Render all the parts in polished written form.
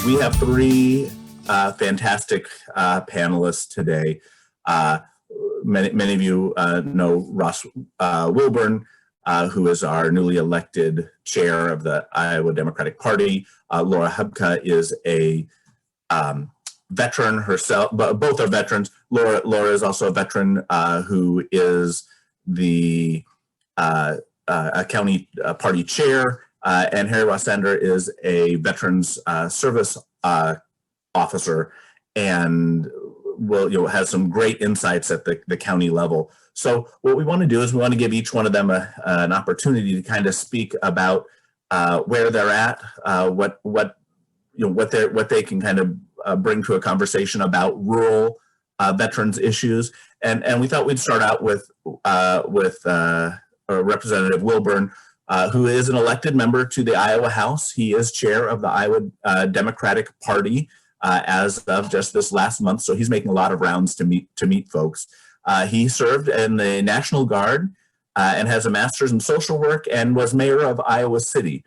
We have three fantastic panelists today. Many of you know Ross WIlburn, who is our newly elected chair of the Iowa Democratic Party. Laura Hubka is a veteran herself, but both are veterans. Laura is also a veteran who is the county party chair, and Harry Rossander is a veterans service officer, and has some great insights at the county level. So what we want to do is we want to give each one of them an opportunity to kind of speak about where they're at, what they can kind of bring to a conversation about rural veterans issues, and we thought we'd start out with Representative WIlburn, who is an elected member to the Iowa House. He is chair of the Iowa Democratic Party as of just this last month, so he's making a lot of rounds to meet folks. He served in the National Guard and has a master's in social work and was mayor of Iowa City.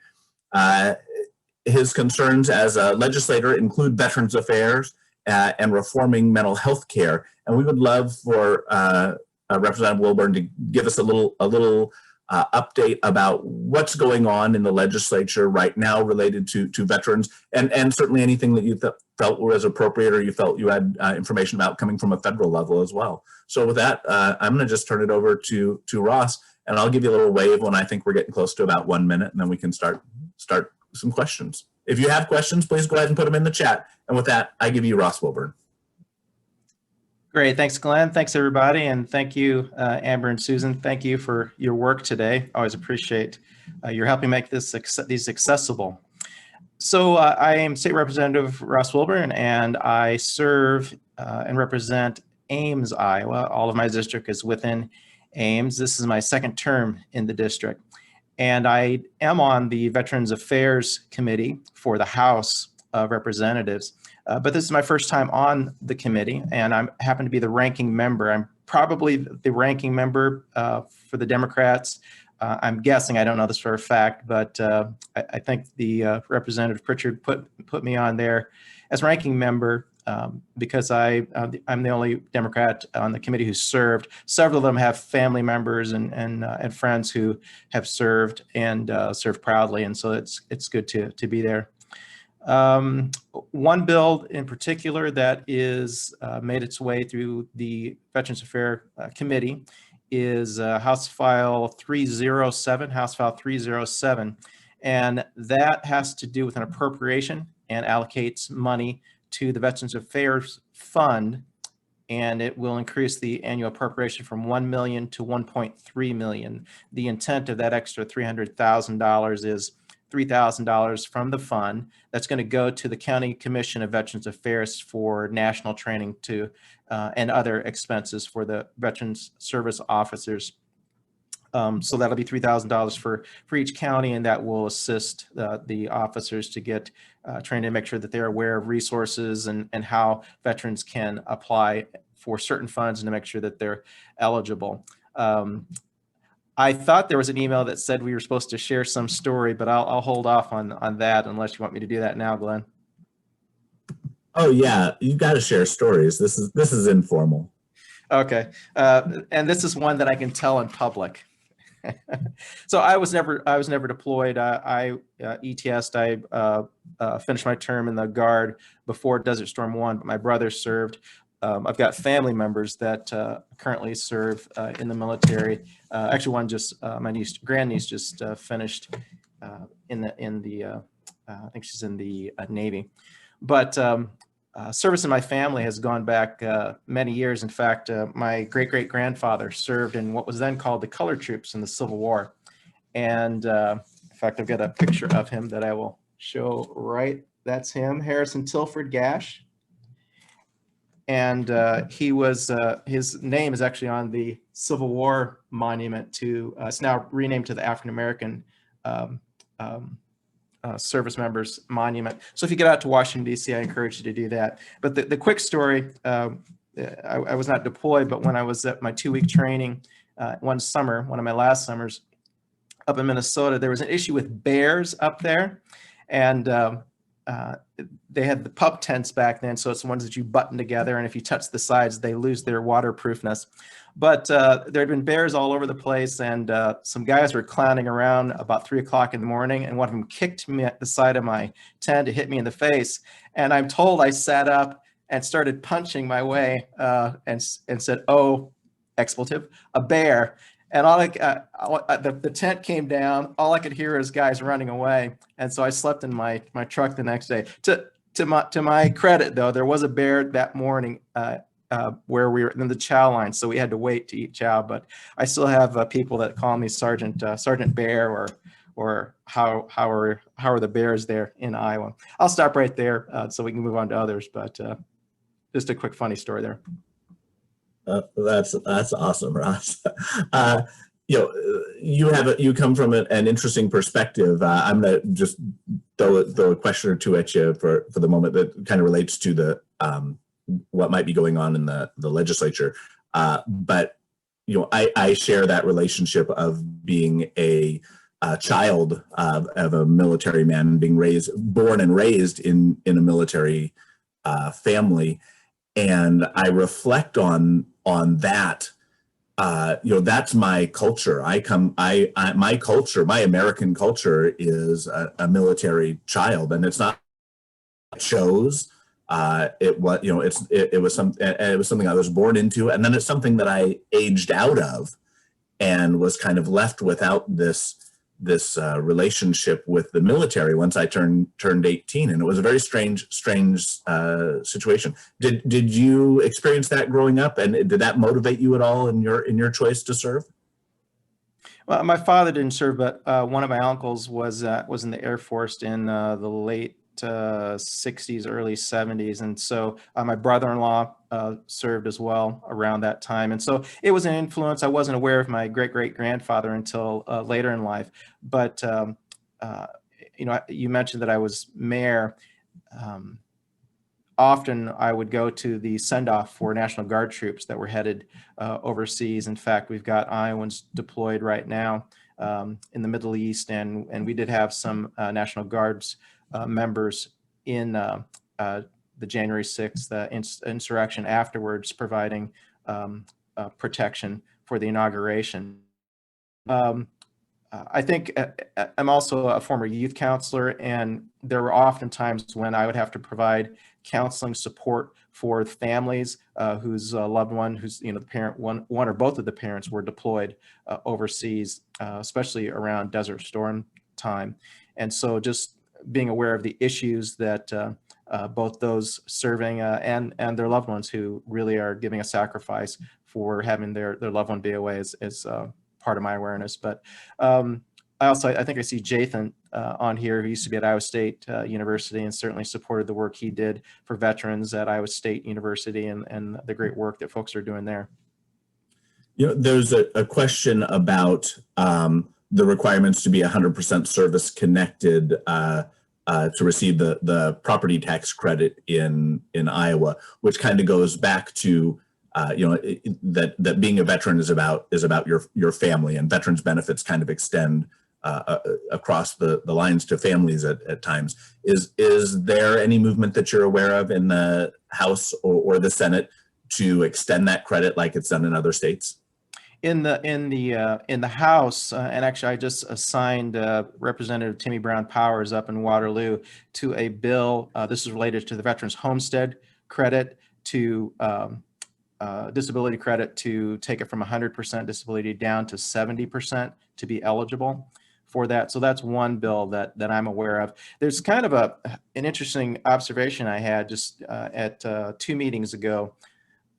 His concerns as a legislator include veterans affairs and reforming mental health care, and we would love for Representative WIlburn to give us a little update about what's going on in the legislature right now related to veterans, and certainly anything that you felt was appropriate or you felt you had information about coming from a federal level as well. So with that, I'm going to just turn it over to Ross, and I'll give you a little wave when I think we're getting close to about 1 minute, and then we can start some questions. If you have questions, please go ahead and put them in the chat. And with that, I give you Ross WIlburn. Great, thanks Glenn, thanks everybody, and thank you Amber and Susan. Thank you for your work today. Always appreciate your helping make these accessible. So I am State Representative Ross WIlburn, and I serve and represent Ames, Iowa. All of my district is within Ames. This is my second term in the district, and I am on the Veterans Affairs Committee for the House of Representatives. But this is my first time on the committee, and I happen to be the ranking member. I'm probably the ranking member for the Democrats. I'm guessing, I don't know this for a fact, but I think the Representative Pritchard put me on there as ranking member because I'm the only Democrat on the committee who served. Several of them have family members and friends who have served and served proudly, and so it's good to be there. One bill in particular that is made its way through the Veterans Affairs Committee is House File 307, and that has to do with an appropriation and allocates money to the Veterans Affairs Fund, and it will increase the annual appropriation from $1 million to $1.3 million. The intent of that extra $300,000 is $3,000 from the fund that's going to go to the County Commission of Veterans Affairs for national training and other expenses for the veterans service officers. So that'll be $3,000 for each county, and that will assist the officers to get trained and make sure that they're aware of resources and how veterans can apply for certain funds and to make sure that they're eligible. I thought there was an email that said we were supposed to share some story, but I'll hold off on that unless you want me to do that now, Glenn. Oh yeah, you got to share stories. This is informal. Okay, and this is one that I can tell in public. So I was never deployed. I ETS'd. I finished my term in the Guard before Desert Storm 1, but my brother served. I've got family members that currently serve in the military. Actually, one just my grandniece just finished in the I think she's in the Navy. But service in my family has gone back many years. In fact, my great-great-grandfather served in what was then called the Colored Troops in the Civil War. And in fact, I've got a picture of him that I will show right. That's him, Harrison Tilford Gash. And he was, his name is actually on the Civil War monument to, it's now renamed to the African American service members monument. So if you get out to Washington, D.C., I encourage you to do that. But the quick story, I was not deployed, but when I was at my 2-week training one summer, one of my last summers up in Minnesota, there was an issue with bears up there. And they had the pup tents back then, so it's the ones that you button together, and if you touch the sides, they lose their waterproofness. But there had been bears all over the place, and some guys were clowning around about 3 o'clock in the morning, and one of them kicked me at the side of my tent to hit me in the face. And I'm told I sat up and started punching my way and said, "Oh, expletive, a bear." And the tent came down. All I could hear is guys running away, and so I slept in my truck the next day. To my credit, though, there was a bear that morning where we were in the chow line, so we had to wait to eat chow. But I still have people that call me Sergeant Bear, or how are the bears there in Iowa. I'll stop right there so we can move on to others. But just a quick funny story there. That's awesome, Ross. You come from an interesting perspective. I'm gonna just throw a question or two at you for the moment that kind of relates to the what might be going on in the legislature. But I share that relationship of being a child of a military man, being born and raised in a military family. And I reflect on that. That's my culture. My culture, my American culture is a military child, and it's not chose. It was something I was born into, and then it's something that I aged out of, and was kind of left without this relationship with the military once I turned 18, and it was a very strange situation. Did you experience that growing up, and did that motivate you at all in your choice to serve? Well, my father didn't serve, but one of my uncles was in the Air Force in the late 60s, early 70s, and so my brother-in-law served as well around that time, and so it was an influence. I wasn't aware of my great-great-grandfather until later in life, but you mentioned that I was mayor. Often I would go to the send-off for National Guard troops that were headed overseas. In fact, we've got Iowans deployed right now in the Middle East, and we did have some National Guards members in the January 6th insurrection afterwards, providing protection for the inauguration. I think I'm also a former youth counselor, and there were often times when I would have to provide counseling support for families whose loved one, the parent, one or both of the parents were deployed overseas, especially around Desert Storm time. And so just being aware of the issues that both those serving and their loved ones who really are giving a sacrifice for having their loved one be away is part of my awareness. But I think I see Jathan on here, who used to be at Iowa State University and certainly supported the work he did for veterans at Iowa State University and the great work that folks are doing there. There's a question about the requirements to be 100% service connected to receive the property tax credit in Iowa, which kind of goes back to that being a veteran is about your family, and veterans benefits kind of extend across the lines to families at times. Is there any movement that you're aware of in the House or the Senate to extend that credit like it's done in other states? In the House, and actually I just assigned Representative Timmy Brown Powers up in Waterloo to a bill. This is related to the Veterans Homestead credit, to disability credit, to take it from 100% disability down to 70% to be eligible for that. So that's one bill that I'm aware of. There's kind of an interesting observation I had just at 2 meetings ago.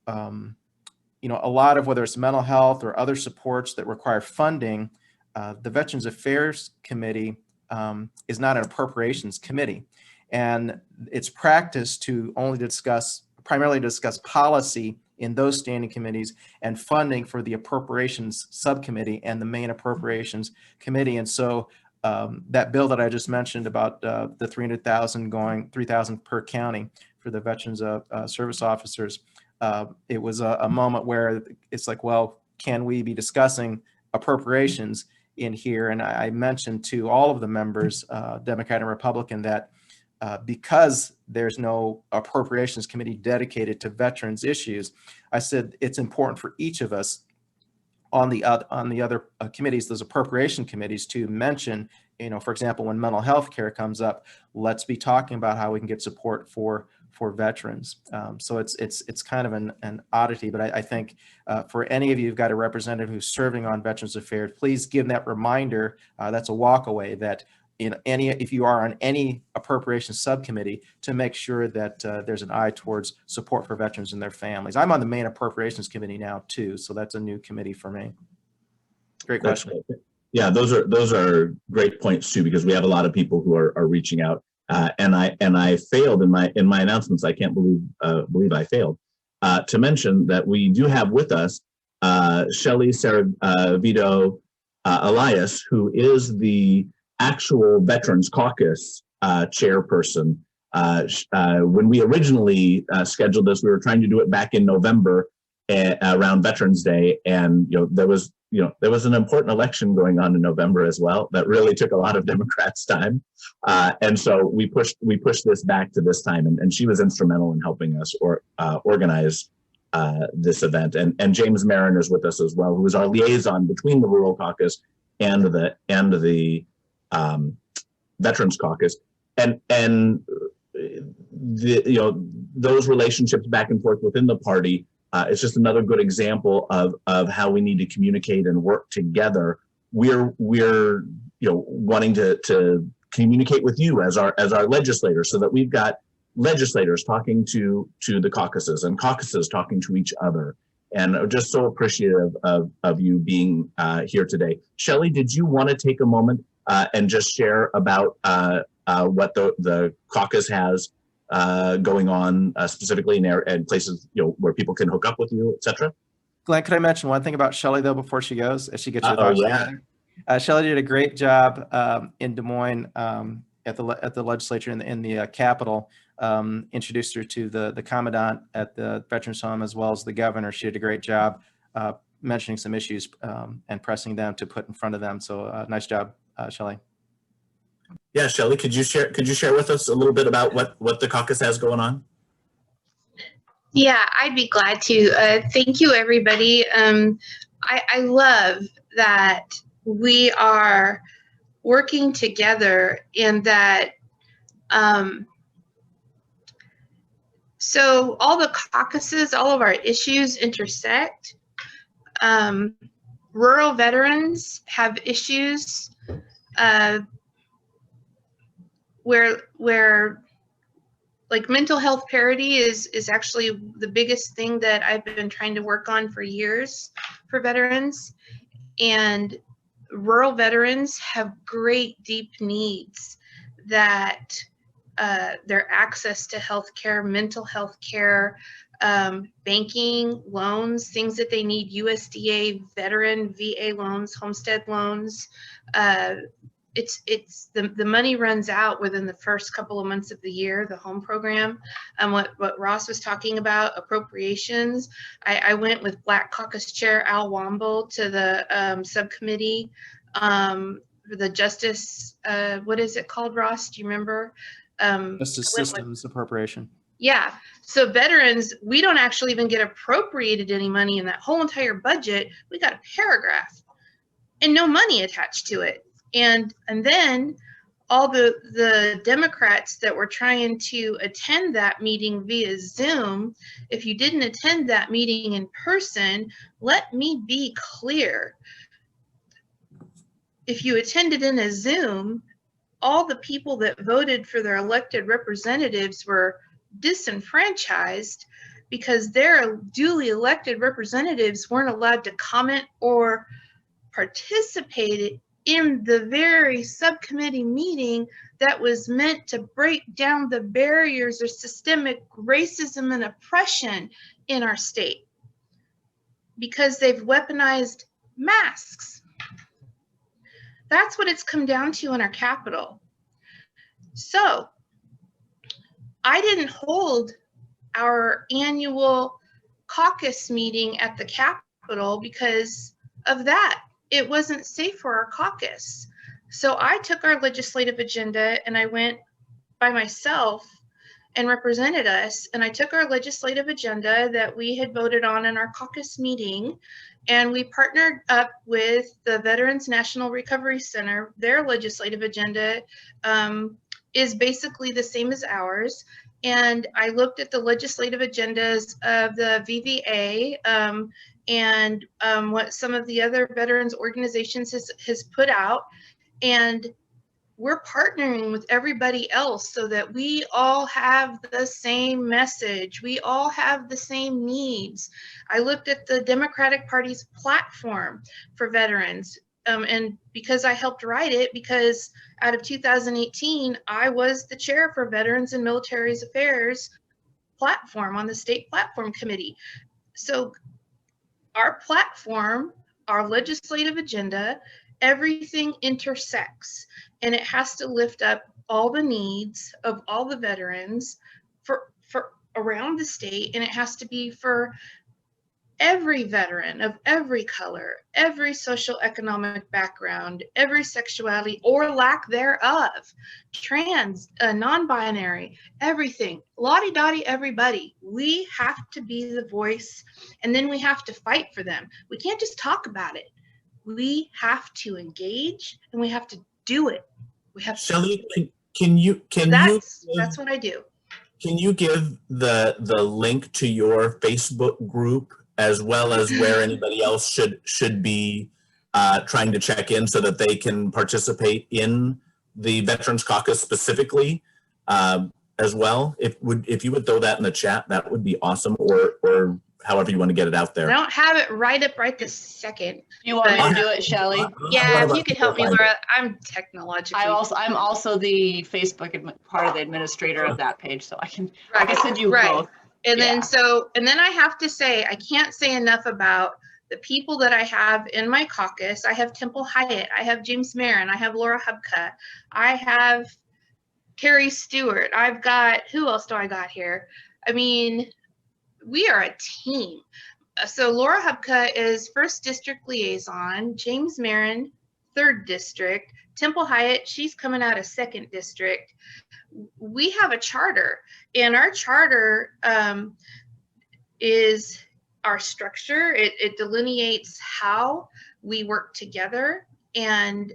A lot of, whether it's mental health or other supports that require funding, the Veterans Affairs Committee is not an appropriations committee. And it's practice to primarily discuss policy in those standing committees and funding for the appropriations subcommittee and the main appropriations committee. And so that bill that I just mentioned about the $300,000 going $3,000 per county for the veterans service officers, it was a moment where it's like, well, can we be discussing appropriations in here? And I mentioned to all of the members, Democrat and Republican, that because there's no appropriations committee dedicated to veterans issues, I said it's important for each of us on the other committees, those appropriation committees, to mention, for example, when mental health care comes up, let's be talking about how we can get support for veterans. So it's kind of an oddity, but I think for any of you who've got a representative who's serving on Veterans Affairs, please give that reminder. That's a walk away, that if you are on any appropriations subcommittee, to make sure that there's an eye towards support for veterans and their families. I'm on the main appropriations committee now too, so that's a new committee for me. Great question. Yeah, those are great points too, because we have a lot of people who are reaching out, and I failed in my announcements. I can't believe I failed to mention that we do have with us Shelly Servadio Ellias, who is the actual Veterans Caucus chairperson. When we originally scheduled this, we were trying to do it back in November around Veterans Day, and there was an important election going on in November as well that really took a lot of Democrats' time, and so we pushed this back to this time, and she was instrumental in helping us organize this event. And James Marin is with us as well, who is our liaison between the Rural Caucus and the Veterans Caucus, and those relationships back and forth within the party. It's just another good example of how we need to communicate and work together. We're wanting to communicate with you as our legislators, so that we've got legislators talking to the caucuses and caucuses talking to each other. And I'm just so appreciative of you being here today. Shelly, did you want to take a moment and just share about what the caucus has going on specifically in places where people can hook up with you, etc.? Glenn, could I mention one thing about Shelly though before she goes, as she gets her thoughts together? Shelly did a great job in Des Moines at the legislature in the Capitol. Introduced her to the commandant at the Veterans Home as well as the governor. She did a great job mentioning some issues and pressing them to put in front of them. So nice job, Shelly. Yeah, Shelly, could you share with us a little bit about what the caucus has going on? Yeah, I'd be glad to. Thank you, everybody. I love that we are working together, and that so all the caucuses, all of our issues intersect. Rural veterans have issues where like mental health parity is actually the biggest thing that I've been trying to work on for years for veterans. And rural veterans have great deep needs, that their access to healthcare, mental health care, banking, loans, things that they need, USDA, veteran, VA loans, homestead loans. It's the money runs out within the first couple of months of the year, the home program. What Ross was talking about, appropriations. I went with Black Caucus Chair Al Womble to the subcommittee for the justice, what is it called, Ross? Do you remember? Justice systems appropriation. Yeah. So veterans, we don't actually even get appropriated any money in that whole entire budget. We got a paragraph and no money attached to it. And then all the Democrats that were trying to attend that meeting via Zoom, if you didn't attend that meeting in person, let me be clear. If you attended in a Zoom, all the people that voted for their elected representatives were disenfranchised because their duly elected representatives weren't allowed to comment or participate in the very subcommittee meeting that was meant to break down the barriers of systemic racism and oppression in our state, because they've weaponized masks. That's what it's come down to in our Capitol. So I didn't hold our annual caucus meeting at the Capitol because of that. It wasn't safe for our caucus. So I took our legislative agenda and I went by myself and represented us. And I took our legislative agenda that we had voted on in our caucus meeting, and we partnered up with the Veterans National Recovery Center. Their legislative agenda is basically the same as ours. And I looked at the legislative agendas of the VVA and what some of the other veterans organizations has put out. And we're partnering with everybody else so that we all have the same message. We all have the same needs. I looked at the Democratic Party's platform for veterans. And because I helped write it, because out of 2018, I was the chair for Veterans and Military Affairs platform on the state platform committee. So our platform, our legislative agenda, everything intersects, and it has to lift up all the needs of all the veterans for around the state, and it has to be for every veteran of every color, every social economic background, every sexuality or lack thereof, trans, non-binary, everything, lottie-dottie, everybody. We have to be the voice, and then we have to fight for them. We can't just talk about it. We have to engage, and we have to do it. We have Shelly, to. That's what I do. Can you give the link to your Facebook group, as well as where anybody else should be trying to check in so that they can participate in the Veterans Caucus specifically as well? If you would throw that in the chat, that would be awesome, or however you want to get it out there. I don't have it right this second. You want me to do it, Shelly? Yeah, if you could help me, Laura. I'm technologically. I'm also the Facebook part of the administrator of that page, so I can send you both. And then I have to say, I can't say enough about the people that I have in my caucus. I have Temple Hyatt, I have James Marin, I have Laura Hubka, I have Terry Stewart. I've got, who else do I got here? I mean, we are a team. So Laura Hubka is 1st District Liaison, James Marin, 3rd District, Temple Hyatt, she's coming out of 2nd District. We have a charter, and our charter is our structure. It delineates how we work together, and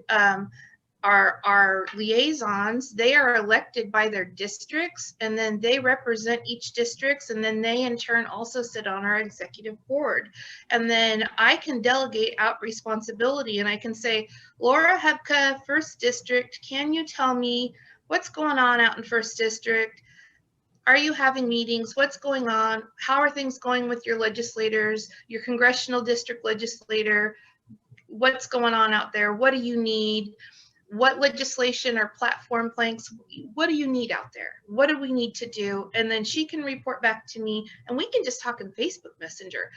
our liaisons, they are elected by their districts, and then they represent each districts, and then they in turn also sit on our executive board. And then I can delegate out responsibility, and I can say, Laura Hubka, 1st District, can you tell me what's going on out in 1st District? Are you having meetings? What's going on? How are things going with your legislators, your congressional district legislator? What's going on out there? What do you need? What legislation or platform planks, what do you need out there? What do we need to do? And then she can report back to me, and we can just talk in Facebook Messenger.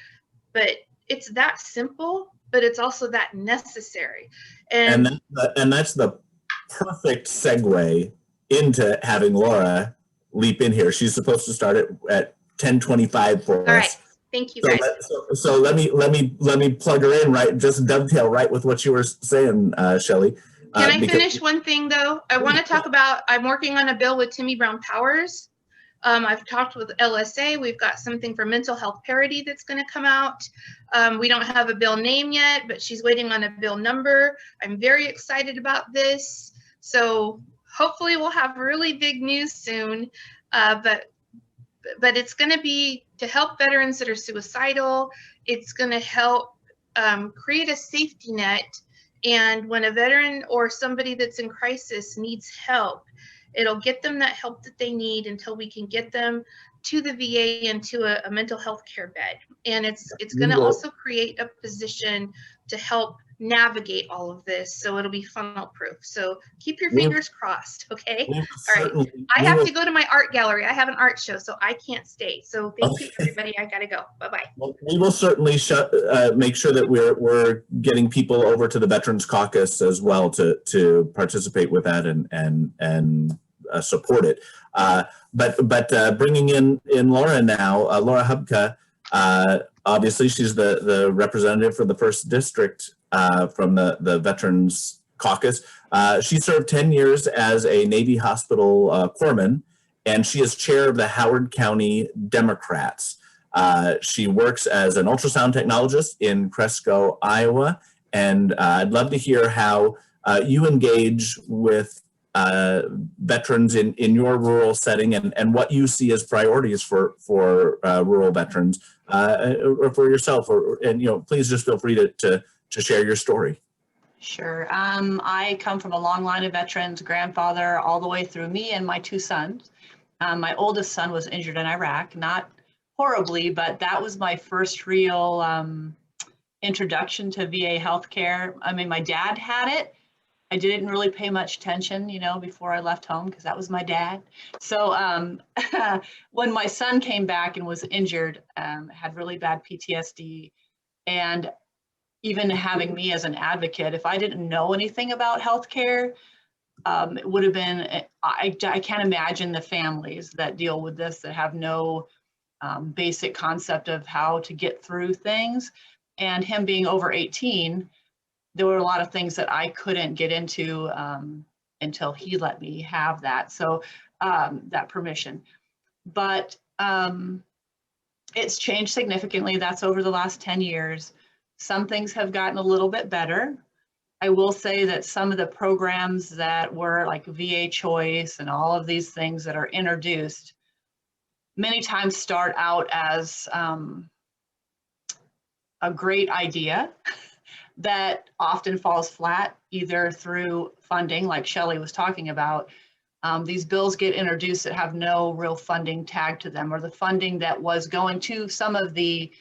But it's that simple, but it's also that necessary. And that's the perfect segue into having Laura leap in here. She's supposed to start at 10:25 for us. All right. Thank you, guys. So let me plug her in, right? Just dovetail right with what you were saying, Shelly. Can I finish one thing though? I want to talk about, I'm working on a bill with Timmy Brown Powers. I've talked with LSA. We've got something for mental health parity that's going to come out. We don't have a bill name yet, but she's waiting on a bill number. I'm very excited about this. So hopefully we'll have really big news soon. But it's going to be to help veterans that are suicidal. It's going to help create a safety net. And when a veteran or somebody that's in crisis needs help, it'll get them that help that they need until we can get them to the VA and to a mental health care bed. And it's going to also create a position to help navigate all of this, so it'll be funnel proof. So keep your fingers crossed, okay? All right. I have to go to my art gallery. I have an art show, so I can't stay. So thank you, everybody. I gotta go. Bye-bye. Well, we will certainly make sure that we're getting people over to the Veterans Caucus as well to participate with that and support it. But bringing in Laura now, Laura Hubka, obviously she's the representative for the 1st District from the Veterans Caucus. She served 10 years as a Navy hospital corpsman, and she is chair of the Howard County Democrats. She works as an ultrasound technologist in Cresco, Iowa, and I'd love to hear how you engage with veterans in your rural setting, and what you see as priorities for rural veterans, or for yourself, and please just feel free to share your story. Sure. I come from a long line of veterans, grandfather, all the way through me and my two sons. My oldest son was injured in Iraq, not horribly, but that was my first real introduction to VA healthcare. I mean, my dad had it. I didn't really pay much attention, before I left home, because that was my dad. So when my son came back and was injured, had really bad PTSD, and even having me as an advocate, if I didn't know anything about healthcare, it would have been, I can't imagine the families that deal with this, that have no basic concept of how to get through things. And him being over 18, there were a lot of things that I couldn't get into until he let me have that. So that permission. But it's changed significantly. That's over the last 10 years. Some things have gotten a little bit better. I will say that some of the programs that were like VA Choice and all of these things that are introduced many times start out as a great idea that often falls flat, either through funding, like Shelly was talking about. These bills get introduced that have no real funding tag to them, or the funding that was going to some of the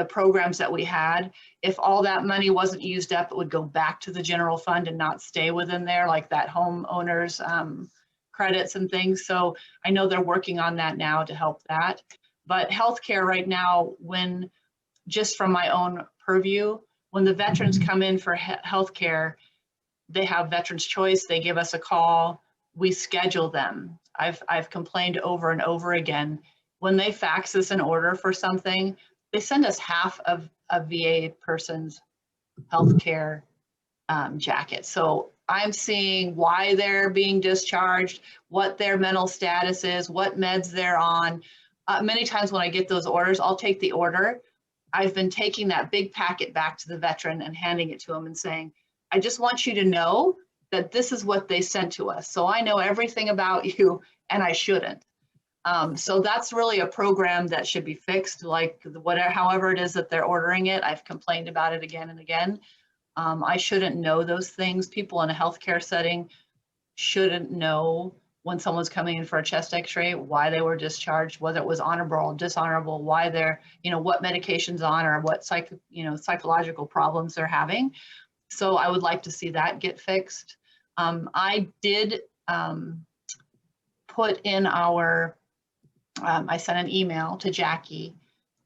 programs that we had. If all that money wasn't used up, it would go back to the general fund and not stay within there, like that homeowners credits and things. So I know they're working on that now to help that. But healthcare right now, when just from my own purview, when the veterans come in for healthcare, they have Veterans Choice, they give us a call, we schedule them. I've complained over and over again, when they fax us an order for something, they send us half of a VA person's healthcare jacket. So I'm seeing why they're being discharged, what their mental status is, what meds they're on. Many times when I get those orders, I'll take the order. I've been taking that big packet back to the veteran and handing it to them and saying, I just want you to know that this is what they sent to us. So I know everything about you, and I shouldn't. So that's really a program that should be fixed, like whatever, however it is that they're ordering it. I've complained about it again and again. I shouldn't know those things. People in a healthcare setting shouldn't know when someone's coming in for a chest x-ray, why they were discharged, whether it was honorable or dishonorable, why they're, what medications on, or what psychological problems they're having. So I would like to see that get fixed. I did put in our, I sent an email to Jackie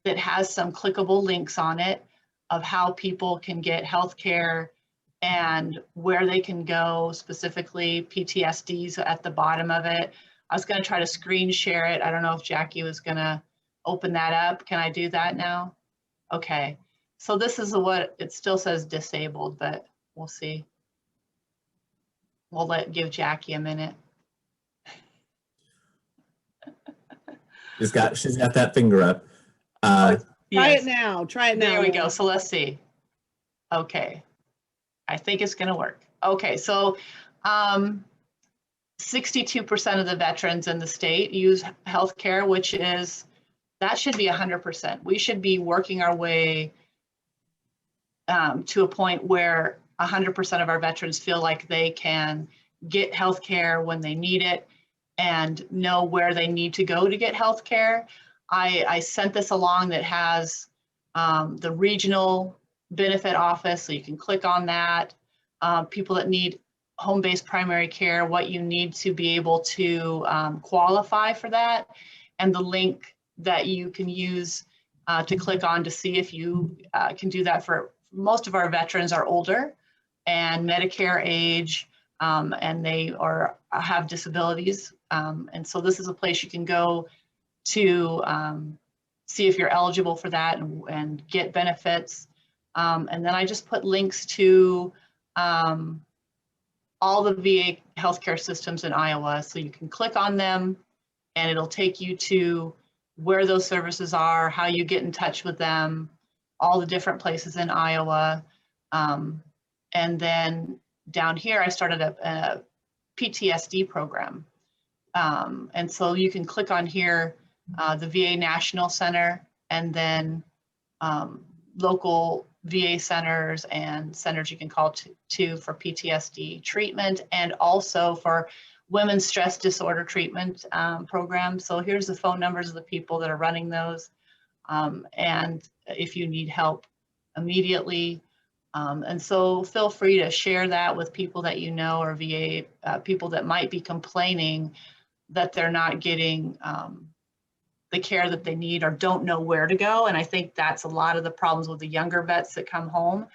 that has some clickable links on it of how people can get healthcare and where they can go, specifically PTSDs at the bottom of it. I was going to try to screen share it. I don't know if Jackie was going to open that up. Can I do that now? Okay. So this is what it still says disabled, but we'll see. We'll give Jackie a minute. She's got that finger up. Yes. Try it now. Try it now. There we go. So let's see. Okay. I think it's going to work. Okay. So 62% of the veterans in the state use healthcare, which is, that should be 100%. We should be working our way to a point where 100% of our veterans feel like they can get healthcare when they need it and know where they need to go to get healthcare. I sent this along that has the regional benefit office, so you can click on that. People that need home-based primary care, what you need to be able to qualify for that, and the link that you can use to click on to see if you can do that. For most of our veterans are older and Medicare age, and they have disabilities. And so this is a place you can go to see if you're eligible for that and get benefits. And then I just put links to all the VA healthcare systems in Iowa. So you can click on them and it'll take you to where those services are, how you get in touch with them, all the different places in Iowa. And then down here, I started a PTSD program. And so you can click on here, the VA National Center, and then local VA centers and centers you can call to for PTSD treatment, and also for women's stress disorder treatment programs. So here's the phone numbers of the people that are running those. And if you need help immediately. And so feel free to share that with people that you know, or VA people that might be complaining that they're not getting the care that they need or don't know where to go. And I think that's a lot of the problems with the younger vets that come home.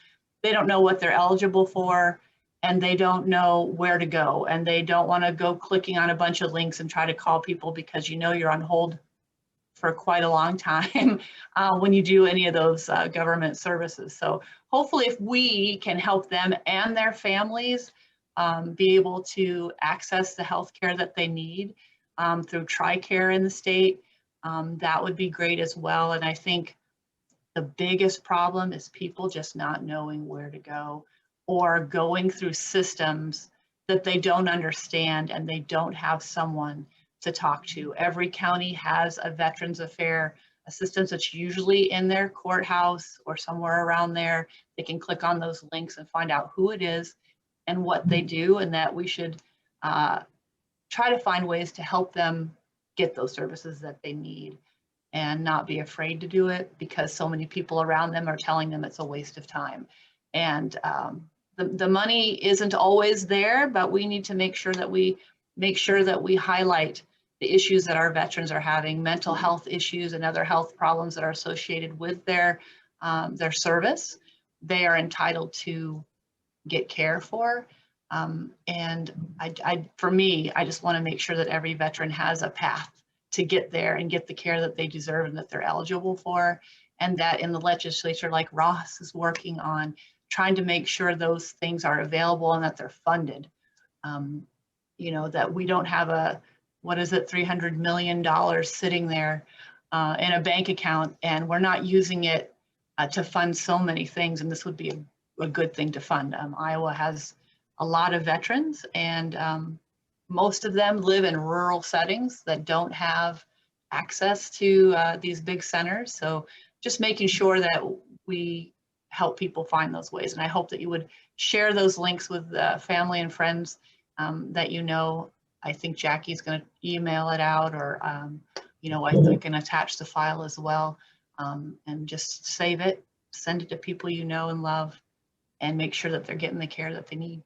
They don't know what they're eligible for, and they don't know where to go. And they don't want to go clicking on a bunch of links and try to call people, because you know you're on hold for quite a long time when you do any of those government services. So hopefully if we can help them and their families be able to access the health care that they need through TRICARE in the state, that would be great as well. And I think the biggest problem is people just not knowing where to go, or going through systems that they don't understand and they don't have someone to talk to. Every county has a Veterans Affairs assistant that's usually in their courthouse or somewhere around there. They can click on those links and find out who it is and what they do, and that we should try to find ways to help them get those services that they need and not be afraid to do it, because so many people around them are telling them it's a waste of time. And the money isn't always there, but we need to make sure that we highlight the issues that our veterans are having, mental health issues and other health problems that are associated with their service. They are entitled to get care for. And for me, I just want to make sure that every veteran has a path to get there and get the care that they deserve and that they're eligible for. And that in the legislature, like Ross is working on, trying to make sure those things are available and that they're funded. You know, that we don't have $300 million sitting there in a bank account, and we're not using it to fund so many things. And this would be a good thing to fund. Iowa has a lot of veterans, and most of them live in rural settings that don't have access to these big centers. So just making sure that we help people find those ways. And I hope that you would share those links with family and friends that you know. I think Jackie's going to email it out, or you know, I can attach the file as well, and just save it, send it to people you know and love, and make sure that they're getting the care that they need.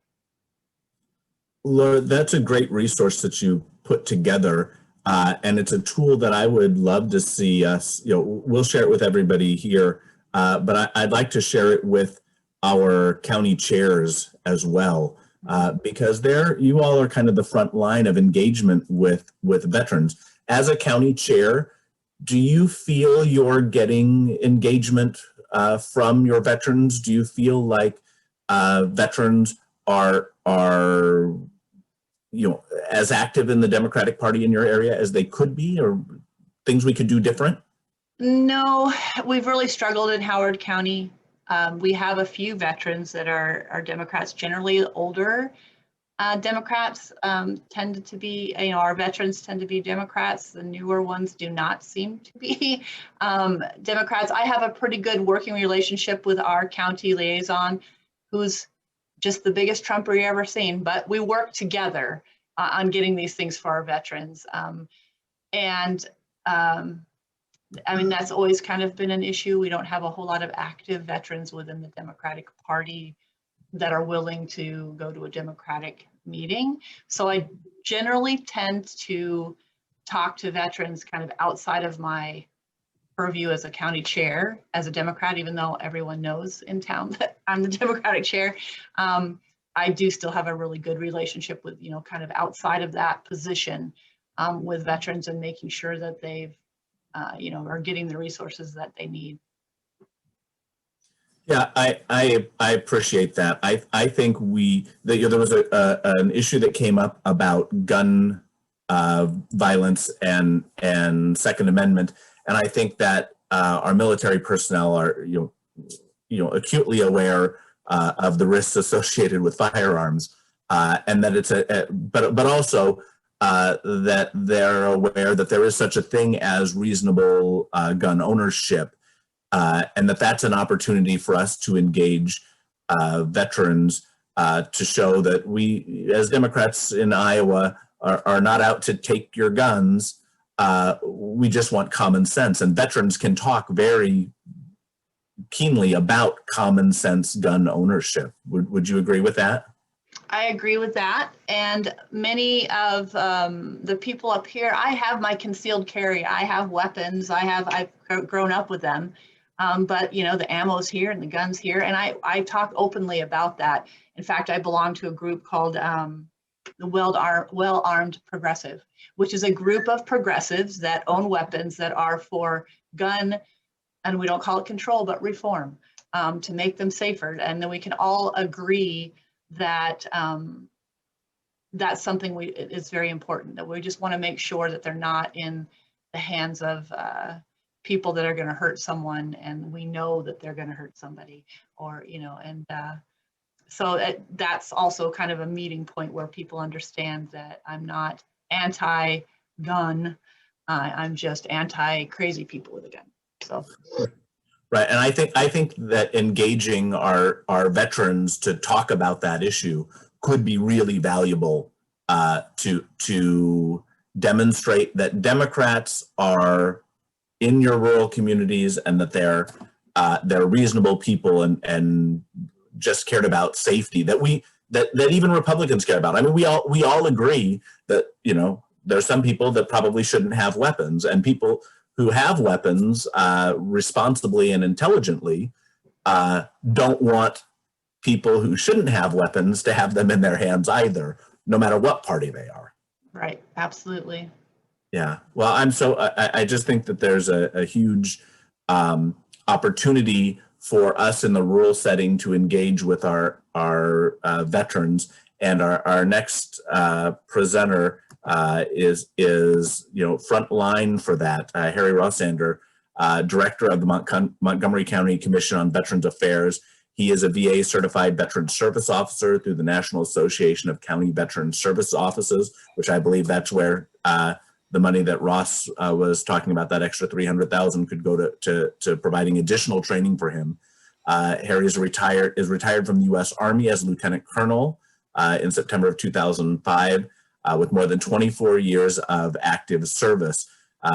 Laura, that's a great resource that you put together, and it's a tool that I would love to see us, you know, we'll share it with everybody here, but I'd like to share it with our county chairs as well, because you all are kind of the front line of engagement with veterans. As a county chair, do you feel you're getting engagement from your veterans? Do you feel like veterans are you know, as active in the Democratic Party in your area as they could be, or things we could do different? No, we've really struggled in Howard County. We have a few veterans that are Democrats. Generally older Democrats tend to be, you know, our veterans tend to be Democrats. The newer ones do not seem to be Democrats. I have a pretty good working relationship with our county liaison, who's just the biggest Trumper you ever seen, but we work together on getting these things for our veterans. I mean, that's always kind of been an issue. We don't have a whole lot of active veterans within the Democratic Party that are willing to go to a Democratic meeting. So I generally tend to talk to veterans kind of outside of my purview as a county chair, as a Democrat, even though everyone knows in town that I'm the Democratic chair. I do still have a really good relationship with, you know, kind of outside of that position with veterans, and making sure that they've, you know, are getting the resources that they need. Yeah, I appreciate that. I think there was an issue that came up about gun violence and Second Amendment, and I think that our military personnel are acutely aware of the risks associated with firearms, and that it's but also that they're aware that there is such a thing as reasonable gun ownership. And that's an opportunity for us to engage veterans to show that we, as Democrats in Iowa, are not out to take your guns. We just want common sense. And veterans can talk very keenly about common sense gun ownership. Would you agree with that? I agree with that. And many of the people up here, I have my concealed carry. I have weapons. I've grown up with them. But the ammo's here and the gun's here. And I talk openly about that. In fact, I belong to a group called the Well-Armed Progressive, which is a group of progressives that own weapons that are for gun, and we don't call it control, but reform, to make them safer. And then we can all agree that that's something is very important, that we just want to make sure that they're not in the hands of people that are going to hurt someone, and we know that they're going to hurt somebody, or so that's also kind of a meeting point where people understand that I'm not anti-gun, I'm just anti-crazy people with a gun. So right, and I think that engaging our veterans to talk about that issue could be really valuable to demonstrate that Democrats are in your rural communities and that they're reasonable people and just cared about safety, that even Republicans care about. I mean, we all agree that there's some people that probably shouldn't have weapons, and people who have weapons responsibly and intelligently don't want people who shouldn't have weapons to have them in their hands either, no matter what party they are. Right, absolutely. Yeah, well, I just think that there's a huge opportunity for us in the rural setting to engage with our veterans, and our next presenter is front line for that. Harry Rossander, director of the Montgomery County Commission on Veterans Affairs. He is a VA certified veteran service officer through the National Association of County Veteran Service Offices, which I believe that's where the money that Ross was talking about, that extra $300,000, could go to providing additional training for him. Harry is retired from the U.S. Army as Lieutenant Colonel in September of 2005, with more than 24 years of active service.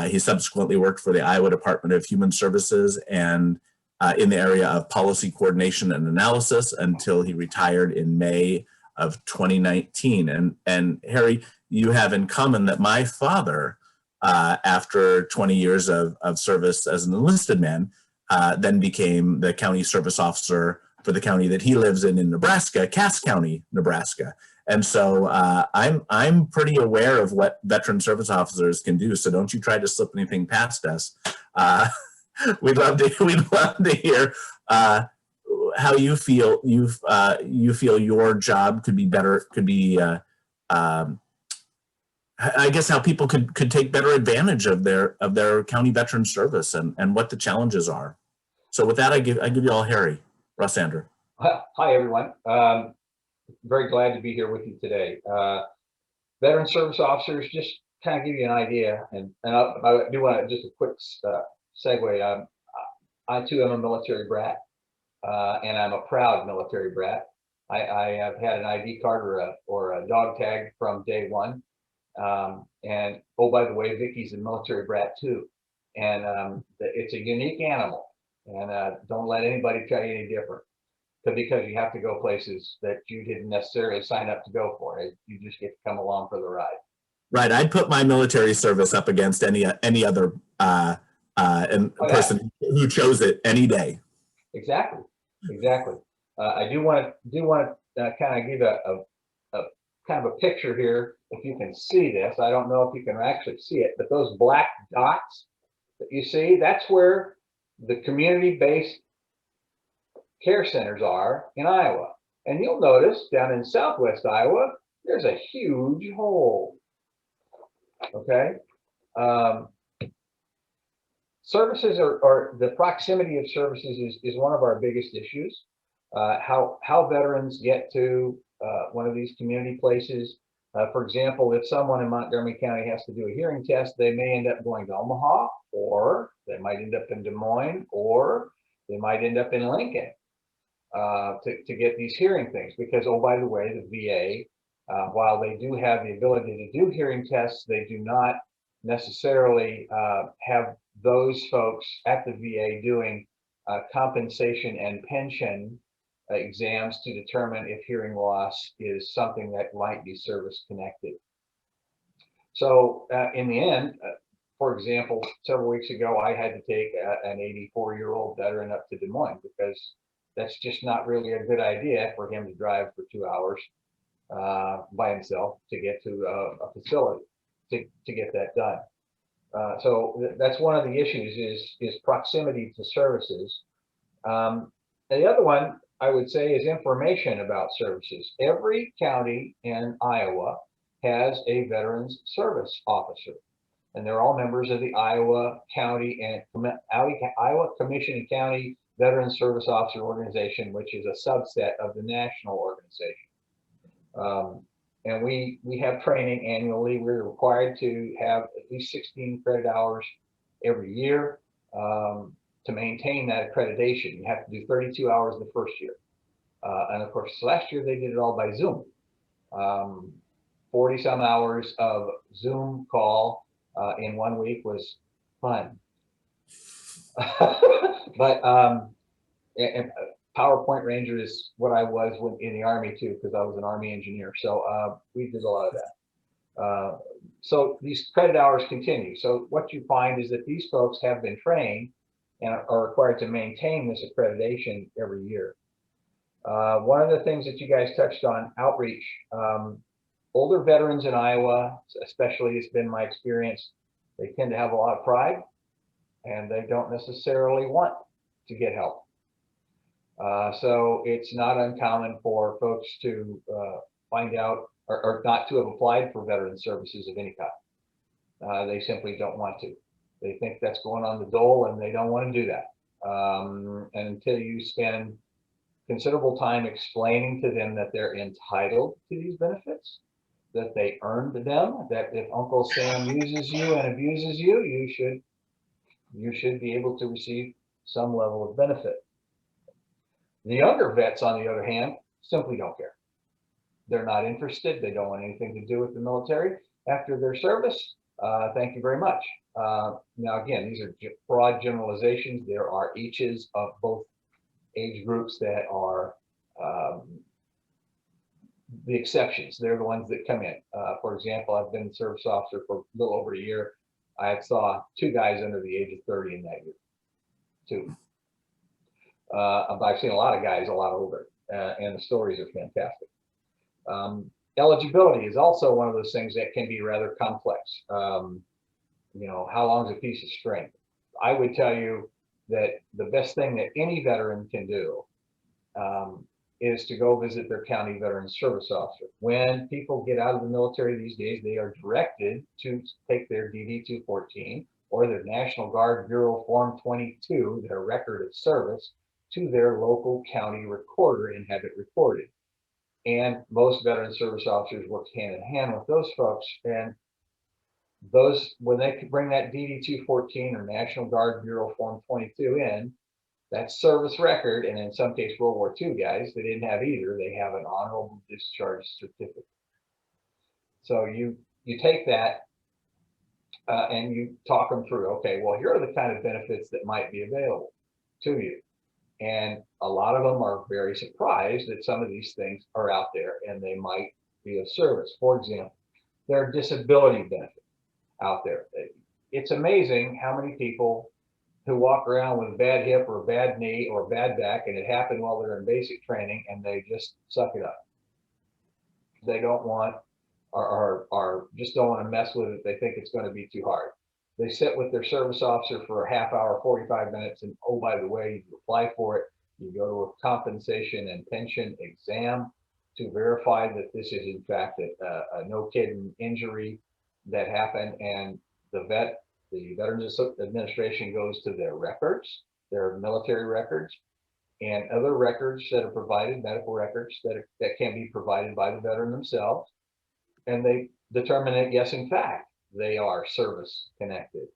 He subsequently worked for the Iowa Department of Human Services and in the area of policy coordination and analysis until he retired in May of 2019. And Harry, you have in common that my father, after 20 years of service as an enlisted man, then became the county service officer for the county that he lives in Nebraska, Cass County, Nebraska. And so I'm pretty aware of what veteran service officers can do. So don't you try to slip anything past us. We'd love to hear how you feel your job could be better, could be I guess how people could take better advantage of their county veteran service and what the challenges are. So with that, I give you all Harry Rossander. Hi everyone. Very glad to be here with you today. Veteran service officers, just kind of give you an idea, and I do want to just a quick segue. I too am a military brat, and I'm a proud military brat. I have had an ID card or a dog tag from day one. And oh, by the way, Vicky's a military brat too. And it's a unique animal, and don't let anybody tell you any different, because you have to go places that you didn't necessarily sign up to go for. You just get to come along for the ride. Right. I'd put my military service up against any other person who chose it any day. Exactly. I do want to kind of give a kind of a picture here. If you can see this, I don't know if you can actually see it, but those black dots that you see, that's where the community-based care centers are in Iowa. And you'll notice down in Southwest Iowa, there's a huge hole. Okay. Services or the proximity of services is one of our biggest issues. How veterans get to one of these community places. For example, if someone in Montgomery County has to do a hearing test, they may end up going to Omaha, or they might end up in Des Moines, or they might end up in Lincoln to get these hearing things. Because, oh, by the way, the VA, while they do have the ability to do hearing tests, they do not necessarily have those folks at the VA doing compensation and pension exams to determine if hearing loss is something that might be service connected. So in the end, for example, several weeks ago, I had to take an 84-year-old veteran up to Des Moines because that's just not really a good idea for him to drive for 2 hours by himself to get to a facility to get that done. So that's one of the issues is proximity to services. And the other one I would say is information about services. Every county in Iowa has a veterans service officer, and they're all members of the Iowa County and Iowa Commission and County Veterans Service Officer Organization, which is a subset of the national organization. And we have training annually. We're required to have at least 16 credit hours every year. To maintain that accreditation, you have to do 32 hours the first year. And of course, last year they did it all by Zoom. 40 some hours of Zoom call in 1 week was fun. But and PowerPoint Ranger is what I was in the Army too, because I was an Army engineer. So we did a lot of that. So these credit hours continue. So what you find is that these folks have been trained and are required to maintain this accreditation every year. One of the things that you guys touched on, outreach. Older veterans in Iowa, especially, it's been my experience, they tend to have a lot of pride and they don't necessarily want to get help. So it's not uncommon for folks to find out or not to have applied for veteran services of any kind. They simply don't want to. They think that's going on the dole and they don't want to do that. And until you spend considerable time explaining to them that they're entitled to these benefits, that they earned them, that if Uncle Sam uses you and abuses you, you should be able to receive some level of benefit. The younger vets, on the other hand, simply don't care. They're not interested. They don't want anything to do with the military after their service. Thank you very much. Now, again, these are broad generalizations. There are eaches of both age groups that are the exceptions. They're the ones that come in. For example, I've been a service officer for a little over a year. I saw 2 guys under the age of 30 in that year. 2. I've seen a lot of guys a lot older, and the stories are fantastic. Eligibility is also one of those things that can be rather complex. You know, how long is a piece of string? I would tell you that the best thing that any veteran can do is to go visit their county veteran service officer. When people get out of the military these days, they are directed to take their DD-214 or their National Guard Bureau Form 22, their record of service, to their local county recorder and have it recorded. And most veteran service officers work hand in hand with those folks. And those, when they bring that DD-214 or National Guard Bureau Form 22 in, that service record, and in some case World War II guys, they didn't have either. They have an honorable discharge certificate. So you take that and you talk them through. Okay, well, here are the kind of benefits that might be available to you. And a lot of them are very surprised that some of these things are out there and they might be of service. For example, there are disability benefits out there. It's amazing how many people who walk around with a bad hip or a bad knee or a bad back, and it happened while they're in basic training, and they just suck it up. They don't want or just don't want to mess with it. They think it's going to be too hard. They sit with their service officer for a half hour, 45 minutes, and oh, by the way, you apply for it, You go to a compensation and pension exam to verify that this is in fact a no kidding injury that happened, and the Veterans Administration goes to their records, their military records, and other records that are provided, medical records that can be provided by the veteran themselves, and they determine that yes, in fact, they are service connected.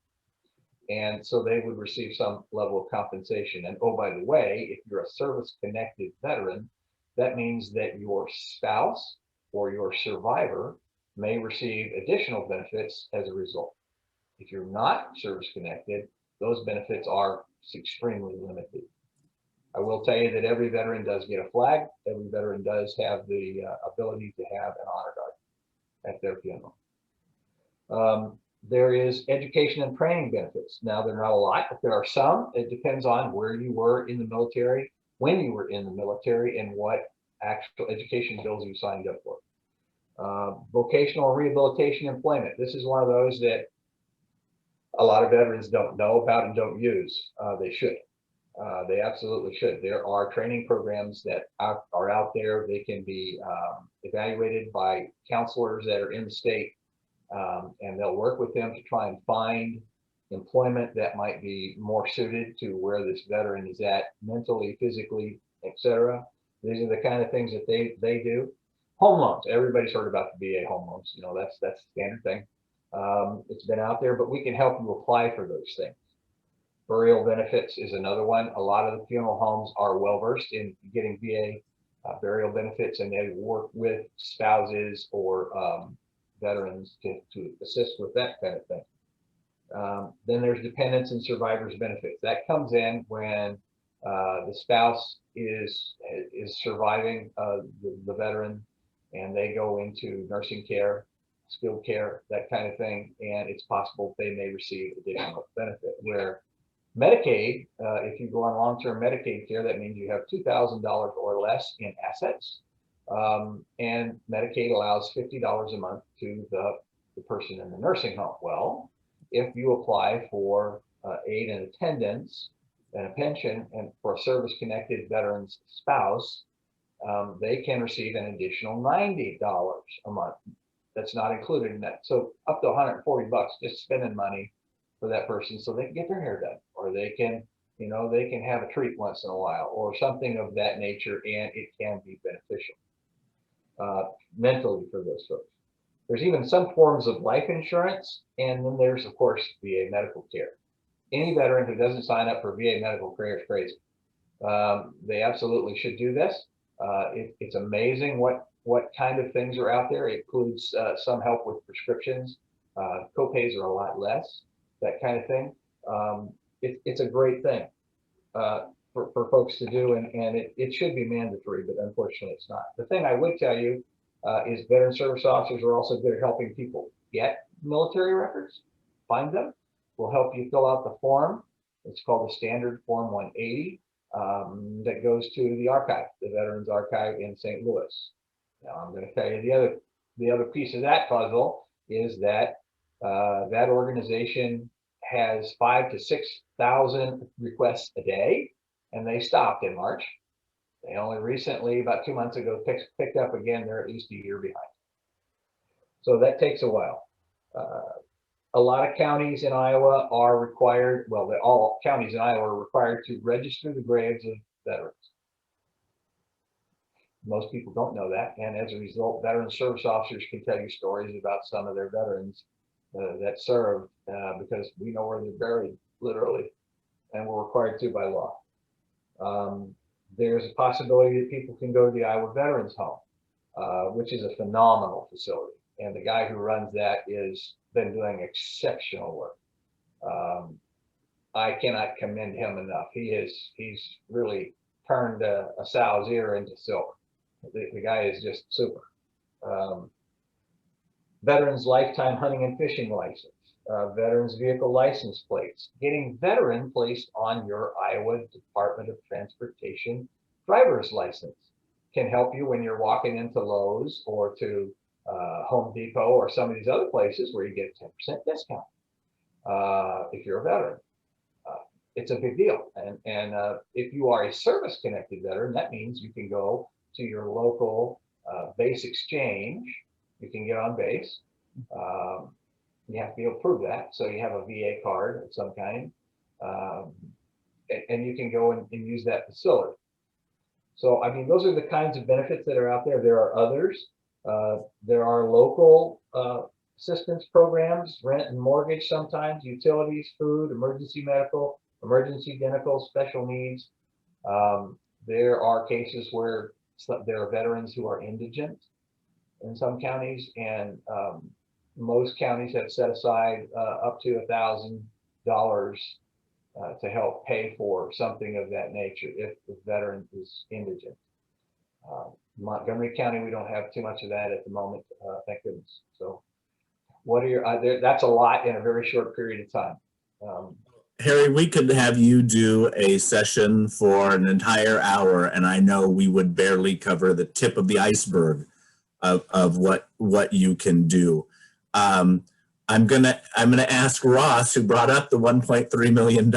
And so they would receive some level of compensation. And oh, by the way, if you're a service-connected veteran, that means that your spouse or your survivor may receive additional benefits as a result. If you're not service-connected, those benefits are extremely limited. I will tell you that every veteran does get a flag. Every veteran does have the ability to have an honor guard at their funeral. There is education and training benefits. Now, they're not a lot, but there are some. It depends on where you were in the military, when you were in the military, and what actual education bills you signed up for. Vocational rehabilitation employment. This is one of those that a lot of veterans don't know about and don't use. They should. They absolutely should. There are training programs that are out there. They can be evaluated by counselors that are in the state. And they'll work with them to try and find employment that might be more suited to where this veteran is at mentally, physically, etc. These are the kind of things that they do. Home loans. Everybody's heard about the VA home loans. You know, that's the standard thing. It's been out there, but we can help you apply for those things. Burial benefits is another one. A lot of the funeral homes are well versed in getting VA burial benefits, and they work with spouses or veterans to assist with that kind of thing. Then there's dependents and survivors benefits. That comes in when the spouse is surviving the veteran, and they go into nursing care, skilled care, that kind of thing, and it's possible they may receive additional benefit. Where Medicaid, if you go on long-term Medicaid care, that means you have $2,000 or less in assets. And Medicaid allows $50 a month to the person in the nursing home. Well, if you apply for aid and attendance and a pension, and for a service-connected veteran's spouse, they can receive an additional $90 a month. That's not included in that. So up to $140 just spending money for that person so they can get their hair done, or they can, you know, they can have a treat once in a while or something of that nature, and it can be beneficial mentally for those folks. There's even some forms of life insurance, and then there's, of course, VA medical care. Any veteran who doesn't sign up for VA medical care is crazy. They absolutely should do this. It's amazing what kind of things are out there. It includes some help with prescriptions. Copays are a lot less, that kind of thing. It's a great thing for folks to do, and it should be mandatory, but unfortunately it's not. The thing I would tell you is veteran service officers are also good at helping people get military records, find them. We'll help you fill out the form. It's called the Standard Form 180 that goes to the archive, the Veterans Archive in St. Louis. Now I'm going to tell you the other piece of that puzzle is that that organization has 5,000 to 6,000 requests a day, and they stopped in March. They only recently, about 2 months ago, picked up again. They're at least a year behind. So that takes a while. A lot of counties in Iowa are required, well, all counties in Iowa are required to register the graves of veterans. Most people don't know that, and as a result, veteran service officers can tell you stories about some of their veterans that served because we know where they're buried, literally, and we're required to by law. There's a possibility that people can go to the Iowa Veterans Home, which is a phenomenal facility. And the guy who runs that has been doing exceptional work. I cannot commend him enough. He's really turned a sow's ear into silver. The guy is just super. Veterans lifetime hunting and fishing license, veterans vehicle license plates, getting veteran placed on your Iowa Department of Transportation driver's license can help you when you're walking into Lowe's or to Home Depot or some of these other places where you get a 10% discount if you're a veteran. it's a big deal. And if you are a service-connected veteran, that means you can go to your local base exchange. You can get on base. You have to be able to prove that. So you have a VA card of some kind. And you can go and use that facility. So, I mean, those are the kinds of benefits that are out there. There are others. There are local assistance programs, rent and mortgage sometimes, utilities, food, emergency medical, emergency dental, special needs. There are cases where there are veterans who are indigent in some counties, and most counties have set aside up to $1,000 to help pay for something of that nature if the veteran is indigent. Montgomery County, we don't have too much of that at the moment, thank goodness. So what are your, that's a lot in a very short period of time. Harry, we could have you do a session for an entire hour, and I know we would barely cover the tip of the iceberg of what you can do. I'm gonna ask Ross, who brought up the $1.3 million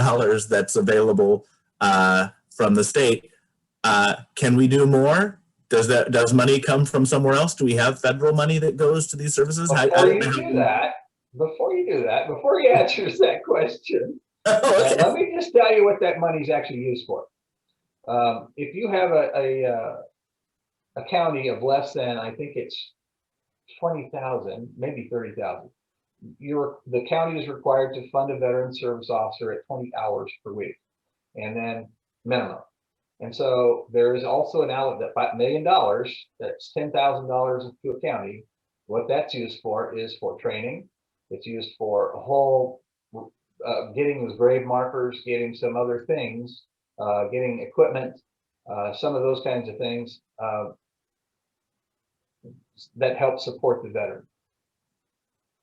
that's available from the state. Can we do more? Does money come from somewhere else? Do we have federal money that goes to these services? Before you answers that question, okay. let me just tell you what that money is actually used for. If you have a county of less than, I think it's 20,000, maybe 30,000, the county is required to fund a veteran service officer at 20 hours per week, and then minimum. And so there is also an outlet that $5 million, that's $10,000 to a county. What that's used for is for training. It's used for a whole, getting those grave markers, getting some other things, getting equipment, some of those kinds of things that help support the veteran.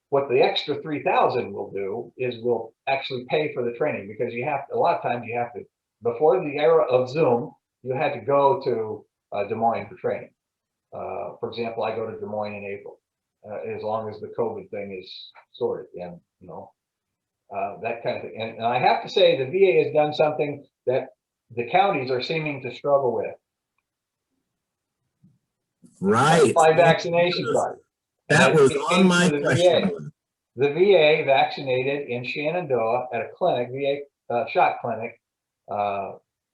What the extra 3,000 will do is will actually pay for the training, because you have to, a lot of times you have to, before the era of Zoom, you had to go to Des Moines for training. For example, I go to Des Moines in April, as long as the COVID thing is sorted, and you know, that kind of thing. And I have to say, the VA has done something that the counties are seeming to struggle with. Right. My vaccination card. That was on my question. The VA vaccinated in Shenandoah at a clinic, VA shot clinic,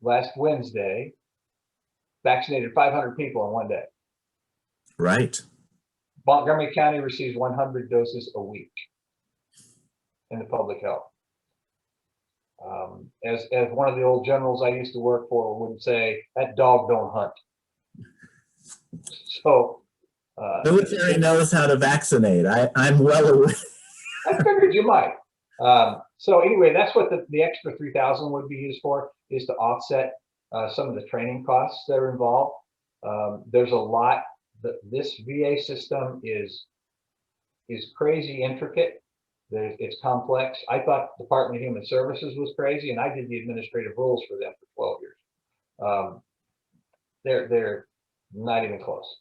last Wednesday, vaccinated 500 people in one day. Right. Montgomery County receives 100 doses a week in the public health. As one of the old generals I used to work for would say, that dog don't hunt. So military knows how to vaccinate. I'm well aware. I figured you might. So anyway, that's what the extra 3,000 would be used for, is to offset some of the training costs that are involved. There's a lot. This VA system is crazy intricate. It's complex. I thought the Department of Human Services was crazy, and I did the administrative rules for them for 12 years. They're not even close.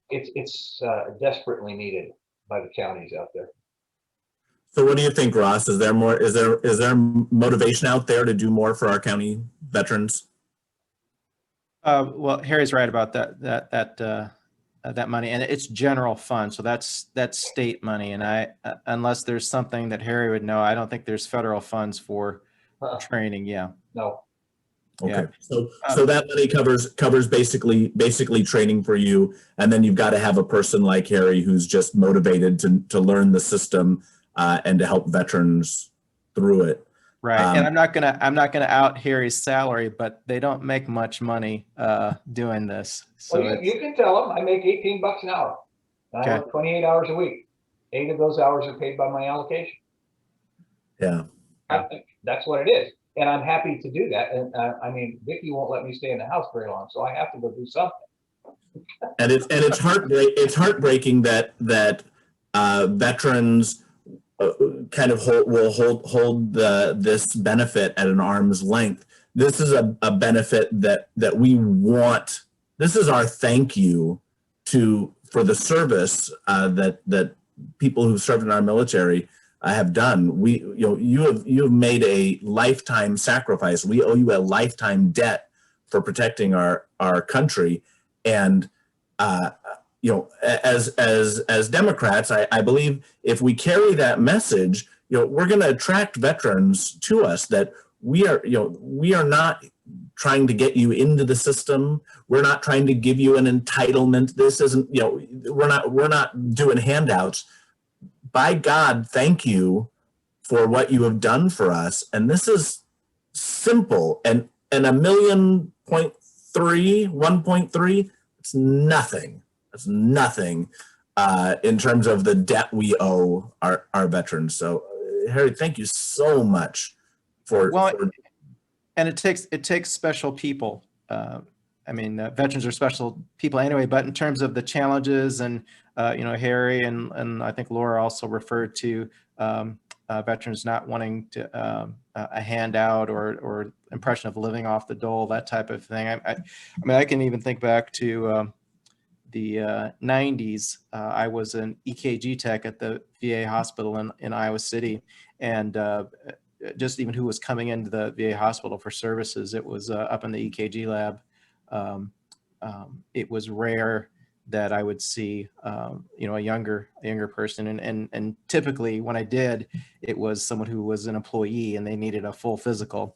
It's desperately needed by the counties out there. So what do you think, Ross? Is there motivation out there to do more for our county veterans? Well, Harry's right about that money, and it's general fund, so that's state money. And unless there's something that Harry would know, I don't think there's federal funds for training. Yeah. No. Okay. Yeah. So that money covers basically training for you, and then you've got to have a person like Harry who's just motivated to learn the system and to help veterans through it. Right. And I'm not gonna out Harry's salary, but they don't make much money doing this. So well, you can tell them I make $18 an hour. I work 28 hours a week. 8 of those hours are paid by my allocation. Yeah. That's what it is. And I'm happy to do that. And I mean, Vicki won't let me stay in the house very long, so I have to go do something. And it's heartbreaking that veterans kind of hold this benefit at an arm's length. This is a benefit that we want. This is our thank you for the service that people who served in our military have done. You have made a lifetime sacrifice. We owe you a lifetime debt for protecting our country. And as Democrats, I believe if we carry that message, we're going to attract veterans to us, that we are not trying to get you into the system. We're not trying to give you an entitlement. This isn't, we're not doing handouts. By God, thank you for what you have done for us. And this is simple. And $1.3 million, 1.3, it's nothing. It's nothing in terms of the debt we owe our veterans. So, Harry, thank you so much for. And it takes special people. Veterans are special people anyway. But in terms of the challenges, and Harry and I think Laura also referred to veterans not wanting to a handout or impression of living off the dole, that type of thing. I can even think back to the 90s. I was an EKG tech at the VA hospital in Iowa City, and just even who was coming into the VA hospital for services, it was up in the EKG lab. It was rare that I would see, a younger person, and typically when I did, it was someone who was an employee and they needed a full physical.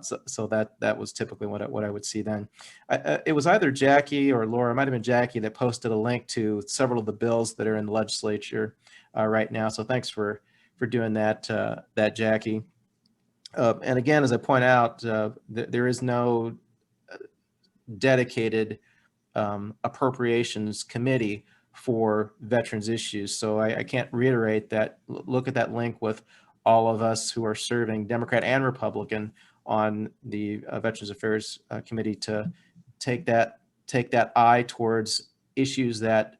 So that was typically what I would see then. It was either Jackie or Laura, it might have been Jackie, that posted a link to several of the bills that are in the legislature right now. So thanks for doing that, Jackie. And again, as I point out, there is no dedicated appropriations committee for veterans issues. So I can't reiterate that. Look at that link with all of us who are serving, Democrat and Republican, on the Veterans Affairs Committee, to take that eye towards issues that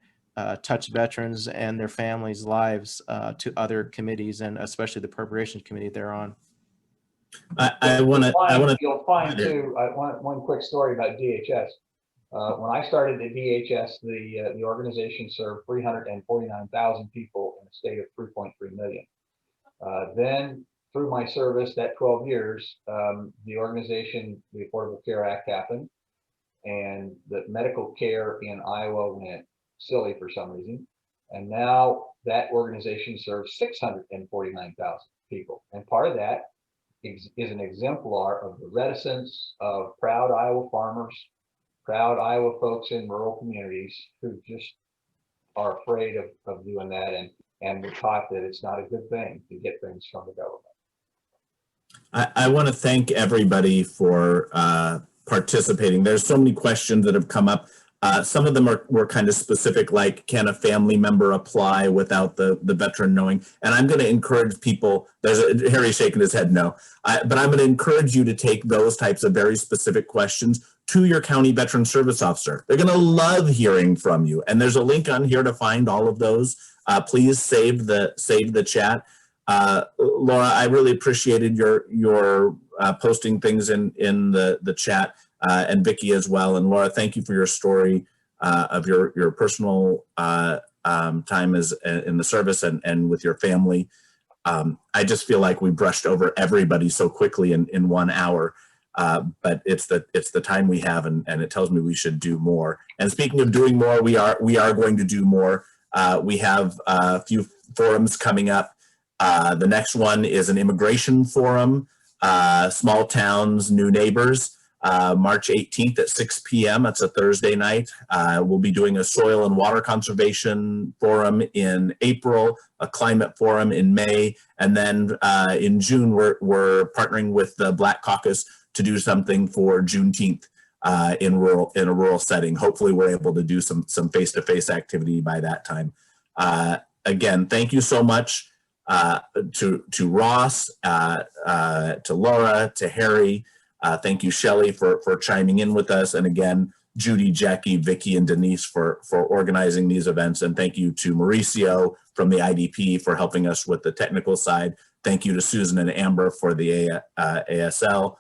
touch veterans and their families' lives to other committees, and especially the Appropriations Committee they're on. You'll find too. One quick story about DHS. When I started at DHS, the organization served 349,000 people in a state of 3.3 million. Then through my service, that 12 years, the organization, the Affordable Care Act happened, and the medical care in Iowa went silly for some reason. And now that organization serves 649,000 people. And part of that is an exemplar of the reticence of proud Iowa farmers, proud Iowa folks in rural communities who just are afraid of doing that, and we're taught that it's not a good thing to get things from the government. I want to thank everybody for participating. There's so many questions that have come up. Some of them were kind of specific, like, can a family member apply without the veteran knowing? And I'm going to encourage people, Harry's shaking his head no, but I'm going to encourage you to take those types of very specific questions to your county veteran service officer. They're going to love hearing from you. And there's a link on here to find all of those. Please save the chat. Laura, I really appreciated your posting things in the chat. And Vicki as well. And Laura, thank you for your story of your personal time as in the service and with your family. I just feel like we brushed over everybody so quickly in 1 hour, but it's the time we have, and it tells me we should do more. And speaking of doing more, we are going to do more. We have a few forums coming up. The next one is an immigration forum, small towns, new neighbors. March 18th at 6 p.m. It's a Thursday night. We'll be doing a soil and water conservation forum in April, a climate forum in May, and then in June we're partnering with the Black Caucus to do something for Juneteenth in a rural setting. Hopefully we're able to do some face-to-face activity by that time. Again, thank you so much to Ross, to Laura, to Harry. Thank you, Shelly, for chiming in with us. And again, Judy, Jackie, Vicki, and Denise for organizing these events. And thank you to Mauricio from the IDP for helping us with the technical side. Thank you to Susan and Amber for the ASL,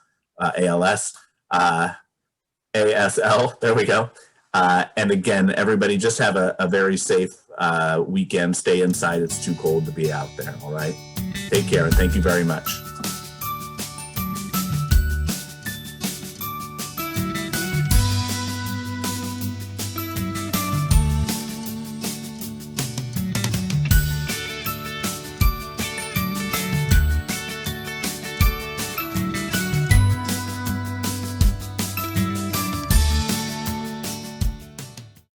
there we go. And again, everybody just have a very safe weekend. Stay inside. It's too cold to be out there, all right? Take care, and thank you very much.